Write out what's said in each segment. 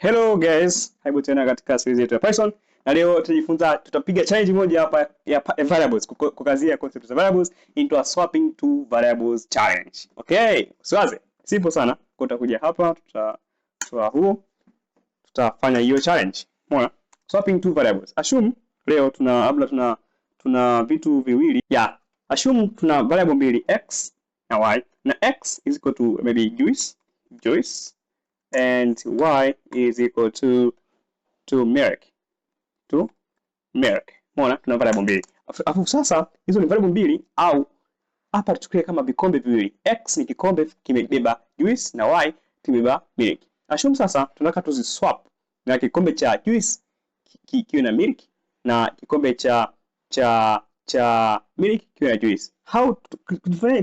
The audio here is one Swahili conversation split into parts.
Hello guys, karibu tena katika series yetu ya Python. Na leo tutapiga challenge moja hapa ya variables, kukazia concept za variables into a swapping two variables challenge. Okay, usiwaze. Simple sana. Kwa utakuja hapa, tutatoa huo. Tutafanya hiyo challenge. Umeona? Swapping two variables. Assume leo tuna vitu viwili. Yeah. Assume tuna variable mbili x na y. Na x is equal to maybe Joyce. And y is equal to milk. Umeona tuna variable mbili. Afu sasa hizo ni variable mbili au hapa tuchukulie kama vikombe viwili. X ni kikombe kimebeba juice na y kimebeba milk. Assume sasa tunataka tuziswap na kikombe cha juice kiwe na milk na kikombe cha milk kiwe na juice.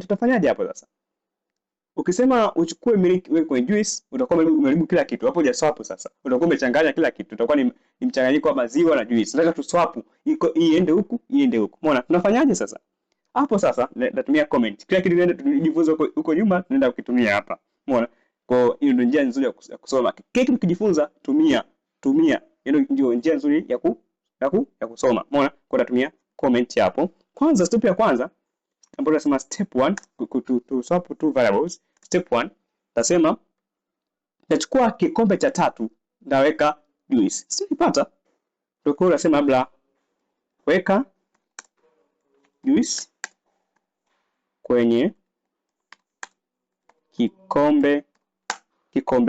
Tutafanyaje hapo sasa? Ukisema uchukue milk uweke kwenye juice, utakuwa umeharibu kila kitu. Hapo hujaswap sasa. Utakuwa umechanganya kila kitu. Utakuwa ni mchanganyiko wa maziwa na juice. Nataka tu swap iende huku, iende huku. Umeona? Tunafanyaje sasa? Hapo sasa natumia comment. Kila kitu tunajifunza huko nyuma tunaenda kukitumia hapa. Umeona? Kwa hiyo ndio njia nzuri ya kusoma. Kila kitu ukijifunza tumia. Hiyo ndio njia nzuri ya kusoma. Umeona? Kwa natumia comment hapo. Kwanza step ya kwanza ambapo tunasema step 1 to swap two variables. Step 1 tasema nachukua kikombe cha tatu ndaweka juice. Sipata. Ndio kwa unasema labda weka juice kwenye kikombe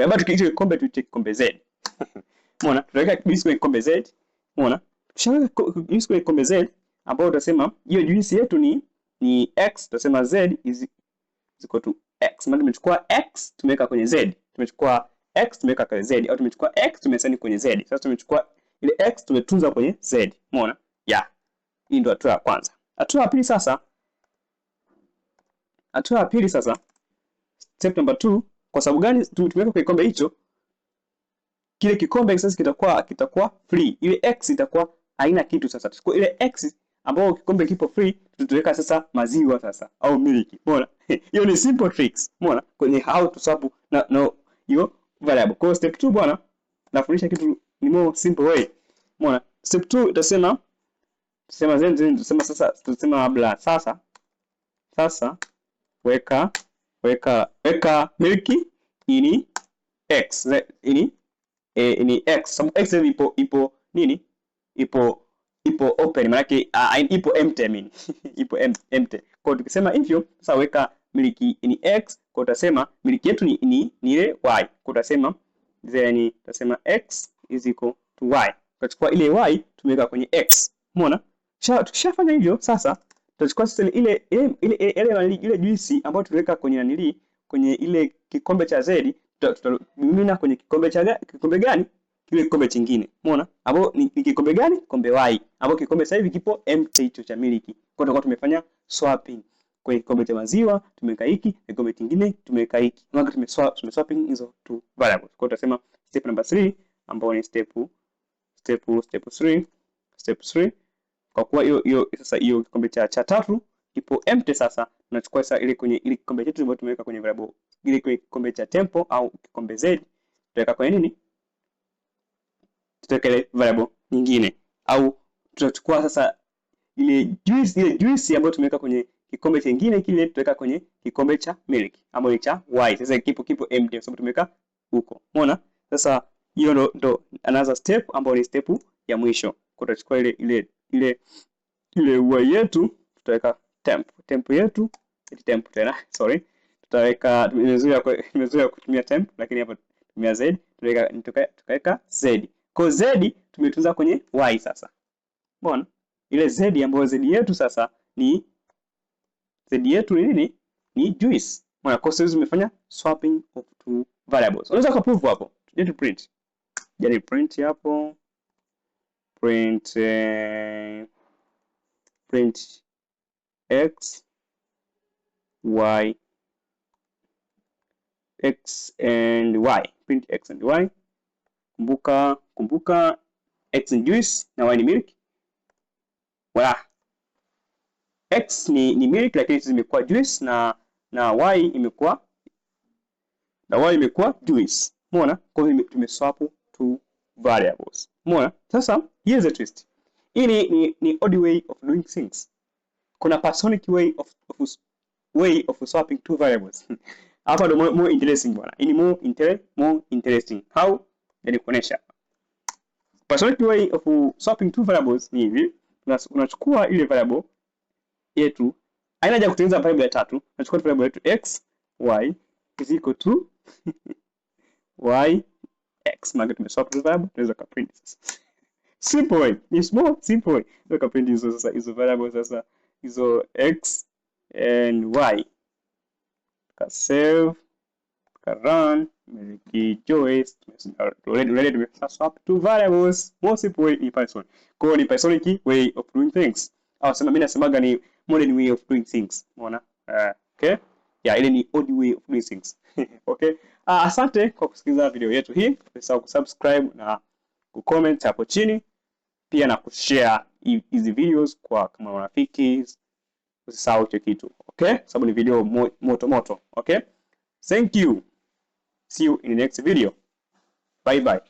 hapa tukiita kikombe tuite kikombe Z. Umeona? Tutaweka juice kwenye kikombe Z. Umeona? Tukishaweka juice kwenye kikombe Z ambao utasema hiyo juice yetu ni x, tutasema z is equal to x. Maana tumechukua x tumeweka kwenye z. Tumechukua x tumeweka kwenye z au tumechukua x tumesani kwenye z. Sasa tumechukua ile x tumetunza kwenye z. Umeona? Yeah. Hii ndio hatua ya kwanza. Hatua ya pili sasa. Step number 2, kwa sababu gani tumeweka kwenye kikombe hicho? Kile kikombe sasa kitakuwa free. Ile x itakuwa haina kitu sasa. Kwa ile x ambao kikombe kipo free tutaweka sasa maziwa sasa au milk. Umeona? Hiyo ni simple tricks. Umeona? Kwenye how to swap na hiyo variable. Kwa step 2 bwana nafundisha kitu ni more simple way. Umeona? Step 2 tutasema tutasema labda sasa weka milk ini x ini x. Sababu x ipo nini? Ipo open, maana yake ipo empty, ipo empty. Kwa tukisema hivyo sasa weka milk ni x, kwa utasema milk yetu ni ile y. Kwa utasema then tutasema x is equal to y. Tutachukua ile y tumeweka kwenye x. Umeona? Tukishafanya hivyo sasa tutachukua sasa ile juice ambayo tuliweka kwenye ile kikombe cha z, tutamimina kwenye kikombe gani? Kile kikombe kingine. Umeona? Hapo ni kikombe gani? Kikombe y. Hapo kikombe sasa hivi kipo empty hicho cha milk. Kwa tutakuwa tumefanya swapping. Kwa kikombe cha maziwa tumeweka hiki, kikombe kingine tumeweka hiki. Maana tumeswapping hizo two variables. Kwa tutasema step number 3 ambao ni step 3. Kwa kuwa hiyo sasa hiyo kikombe cha tatu ipo empty, sasa tunachukua sasa ile kikombe chetu ambacho tumeweka kwenye variable ile kwenye kikombe cha tempo au kikombe z tutaweka kwenye nini? Tutaweka ile variable nyingine au tutachukua sasa ile juice ambayo tumeweka kwenye kikombe kingine kile tutaweka kwenye kikombe cha milk ambayo ni cha y. Sasa kipo empty kwa sababu tumeweka huko. Umeona? Sasa hiyo ndo another step ambayo ni step ya mwisho. Kwa tutachukua ile y yetu tutaweka temp yetu tena sorry, tutaweka nimezoea kutumia temp lakini hapa tumia z, tukaweka z. Kwa z tumetunza kwenye y sasa. Umeona? Ile z ambayo z yetu sasa ni nini? Ni juice. Umeona? Kwa sababu tumefanya swapping of two variables. Unaweza kuprove hapo. Tujaribu print. Jaribu print hapo. Print x y x and y. Print x and y. Kumbuka x ni juice na y ni milk. Voilà. X ni milk lakini zimekuwa juice na y imekuwa juice. Umeona? Kwa hiyo tumeswap two variables. Umeona? Sasa here's a twist. Hii ni odd way of doing things. Kuna Parsonic way of swapping two variables. Hapa ndo more interesting bwana. Ini more interesting. How? Ndio kuonesha. Parsonic way of swapping two variables ni hivi. Unachukua ile variable yetu, haina haja kutengeneza variable ya tatu. Unachukua variable yetu x y is equal to y x. Maana tumeswap two variable, tunaweza kuprint sasa. Simple way. Ni small simple way. Tunaweza kuprint hizo sasa, hizo variables sasa, hizo x and y. Save, run, Joyce, already we swap two variables. More simple way in Python. Kwa hiyo ni Pythonic way of doing things. Au sema mimi nasemaga ni modern way of doing things. Umeona? Okay? Yeah, ile ni odd way of doing things. Okay? Asante kwa kusikiliza video yetu hii. Usisahau kusubscribe na kucomment hapo chini. Pia na kushare hizi videos kwa kama marafiki. Usisahau hicho kitu. Okay? Sababu ni video moto. Okay? Thank you. See you in the next video. Bye bye.